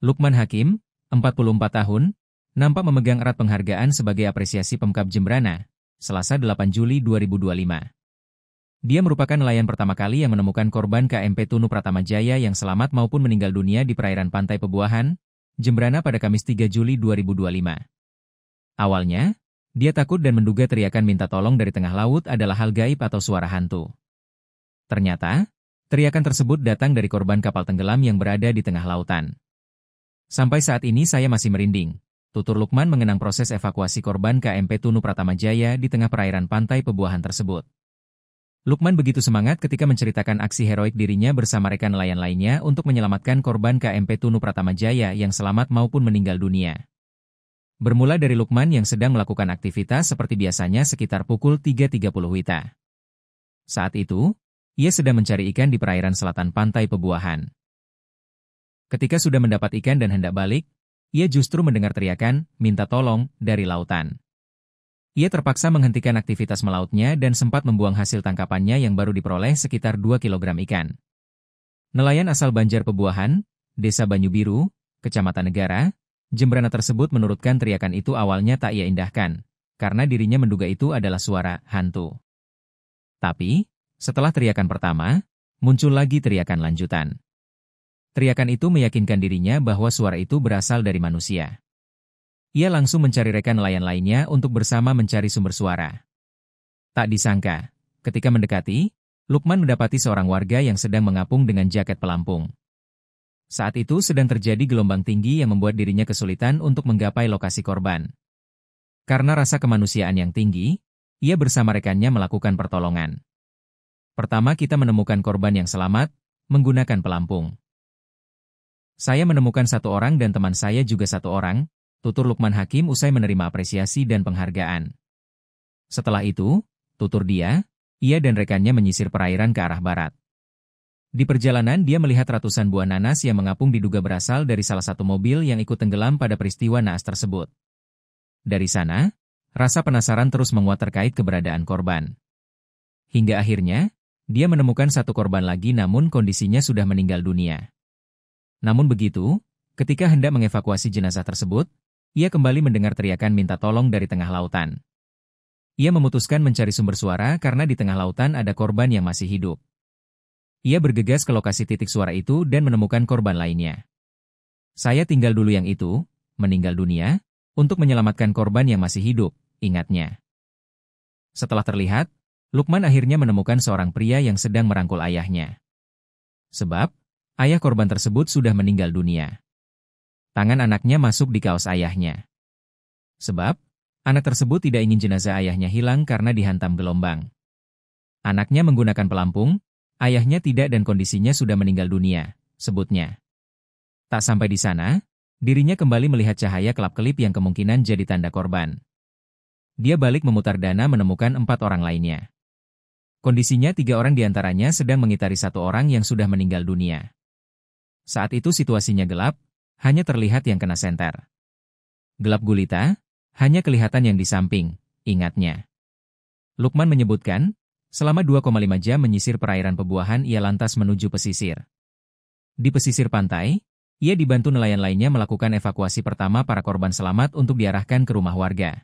Lukman Hakim, 44 tahun, nampak memegang erat penghargaan sebagai apresiasi Pemkab Jembrana, Selasa 8 Juli 2025. Dia merupakan nelayan pertama kali yang menemukan korban KMP Tunu Pratama Jaya yang selamat maupun meninggal dunia di perairan Pantai Pebuahan, Jembrana pada Kamis 3 Juli 2025. Awalnya, dia takut dan menduga teriakan minta tolong dari tengah laut adalah hal gaib atau suara hantu. Ternyata, teriakan tersebut datang dari korban kapal tenggelam yang berada di tengah lautan. Sampai saat ini saya masih merinding, tutur Lukman mengenang proses evakuasi korban KMP Tunu Pratama Jaya di tengah perairan Pantai Pebuahan tersebut. Lukman begitu semangat ketika menceritakan aksi heroik dirinya bersama rekan nelayan lainnya untuk menyelamatkan korban KMP Tunu Pratama Jaya yang selamat maupun meninggal dunia. Bermula dari Lukman yang sedang melakukan aktivitas seperti biasanya sekitar pukul 3.30 WITA. Saat itu, ia sedang mencari ikan di perairan selatan Pantai Pebuahan. Ketika sudah mendapat ikan dan hendak balik, ia justru mendengar teriakan, minta tolong, dari lautan. Ia terpaksa menghentikan aktivitas melautnya dan sempat membuang hasil tangkapannya yang baru diperoleh sekitar 2 kg ikan. Nelayan asal Banjar Pebuahan, Desa Banyu Biru, Kecamatan Negara, Jembrana tersebut menurutkan teriakan itu awalnya tak ia indahkan, karena dirinya menduga itu adalah suara hantu. Tapi, setelah teriakan pertama, muncul lagi teriakan lanjutan. Teriakan itu meyakinkan dirinya bahwa suara itu berasal dari manusia. Ia langsung mencari rekan nelayan lainnya untuk bersama mencari sumber suara. Tak disangka, ketika mendekati, Lukman mendapati seorang warga yang sedang mengapung dengan jaket pelampung. Saat itu sedang terjadi gelombang tinggi yang membuat dirinya kesulitan untuk menggapai lokasi korban. Karena rasa kemanusiaan yang tinggi, ia bersama rekannya melakukan pertolongan. Pertama kita menemukan korban yang selamat, menggunakan pelampung. Saya menemukan 1 orang dan teman saya juga 1 orang, tutur Lukman Hakim usai menerima apresiasi dan penghargaan. Setelah itu, tutur dia dan rekannya menyisir perairan ke arah barat. Di perjalanan dia melihat ratusan buah nanas yang mengapung diduga berasal dari salah satu mobil yang ikut tenggelam pada peristiwa naas tersebut. Dari sana, rasa penasaran terus menguat terkait keberadaan korban. Hingga akhirnya, dia menemukan 1 korban lagi namun kondisinya sudah meninggal dunia. Namun begitu, ketika hendak mengevakuasi jenazah tersebut, ia kembali mendengar teriakan minta tolong dari tengah lautan. Ia memutuskan mencari sumber suara karena di tengah lautan ada korban yang masih hidup. Ia bergegas ke lokasi titik suara itu dan menemukan korban lainnya. Saya tinggal dulu yang itu, meninggal dunia, untuk menyelamatkan korban yang masih hidup, ingatnya. Setelah terlihat, Lukman akhirnya menemukan seorang pria yang sedang merangkul ayahnya. Sebab, ayah korban tersebut sudah meninggal dunia. Tangan anaknya masuk di kaos ayahnya. Sebab, anak tersebut tidak ingin jenazah ayahnya hilang karena dihantam gelombang. Anaknya menggunakan pelampung, ayahnya tidak dan kondisinya sudah meninggal dunia, sebutnya. Tak sampai di sana, dirinya kembali melihat cahaya kelap-kelip yang kemungkinan jadi tanda korban. Dia balik memutar dana menemukan 4 orang lainnya. Kondisinya 3 orang diantaranya sedang mengitari 1 orang yang sudah meninggal dunia. Saat itu situasinya gelap, hanya terlihat yang kena senter. Gelap gulita, hanya kelihatan yang di samping, ingatnya. Lukman menyebutkan, selama 2,5 jam menyisir perairan Pebuahan ia lantas menuju pesisir. Di pesisir pantai, ia dibantu nelayan lainnya melakukan evakuasi pertama para korban selamat untuk diarahkan ke rumah warga.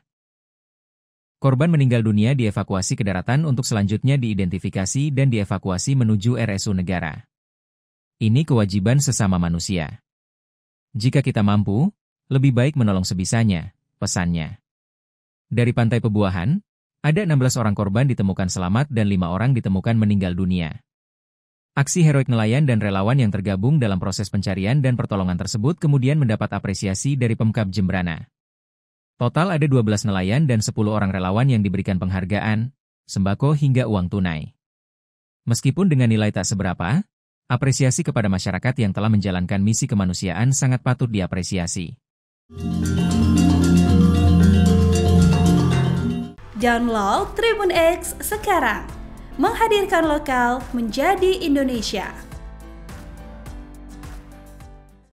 Korban meninggal dunia dievakuasi ke daratan untuk selanjutnya diidentifikasi dan dievakuasi menuju RSU Negara. Ini kewajiban sesama manusia. Jika kita mampu, lebih baik menolong sebisanya, pesannya. Dari Pantai Pebuahan, ada 16 orang korban ditemukan selamat dan 5 orang ditemukan meninggal dunia. Aksi heroik nelayan dan relawan yang tergabung dalam proses pencarian dan pertolongan tersebut kemudian mendapat apresiasi dari Pemkab Jembrana. Total ada 12 nelayan dan 10 orang relawan yang diberikan penghargaan, sembako hingga uang tunai. Meskipun dengan nilai tak seberapa, apresiasi kepada masyarakat yang telah menjalankan misi kemanusiaan sangat patut diapresiasi. Download Tribun X sekarang, menghadirkan lokal menjadi Indonesia.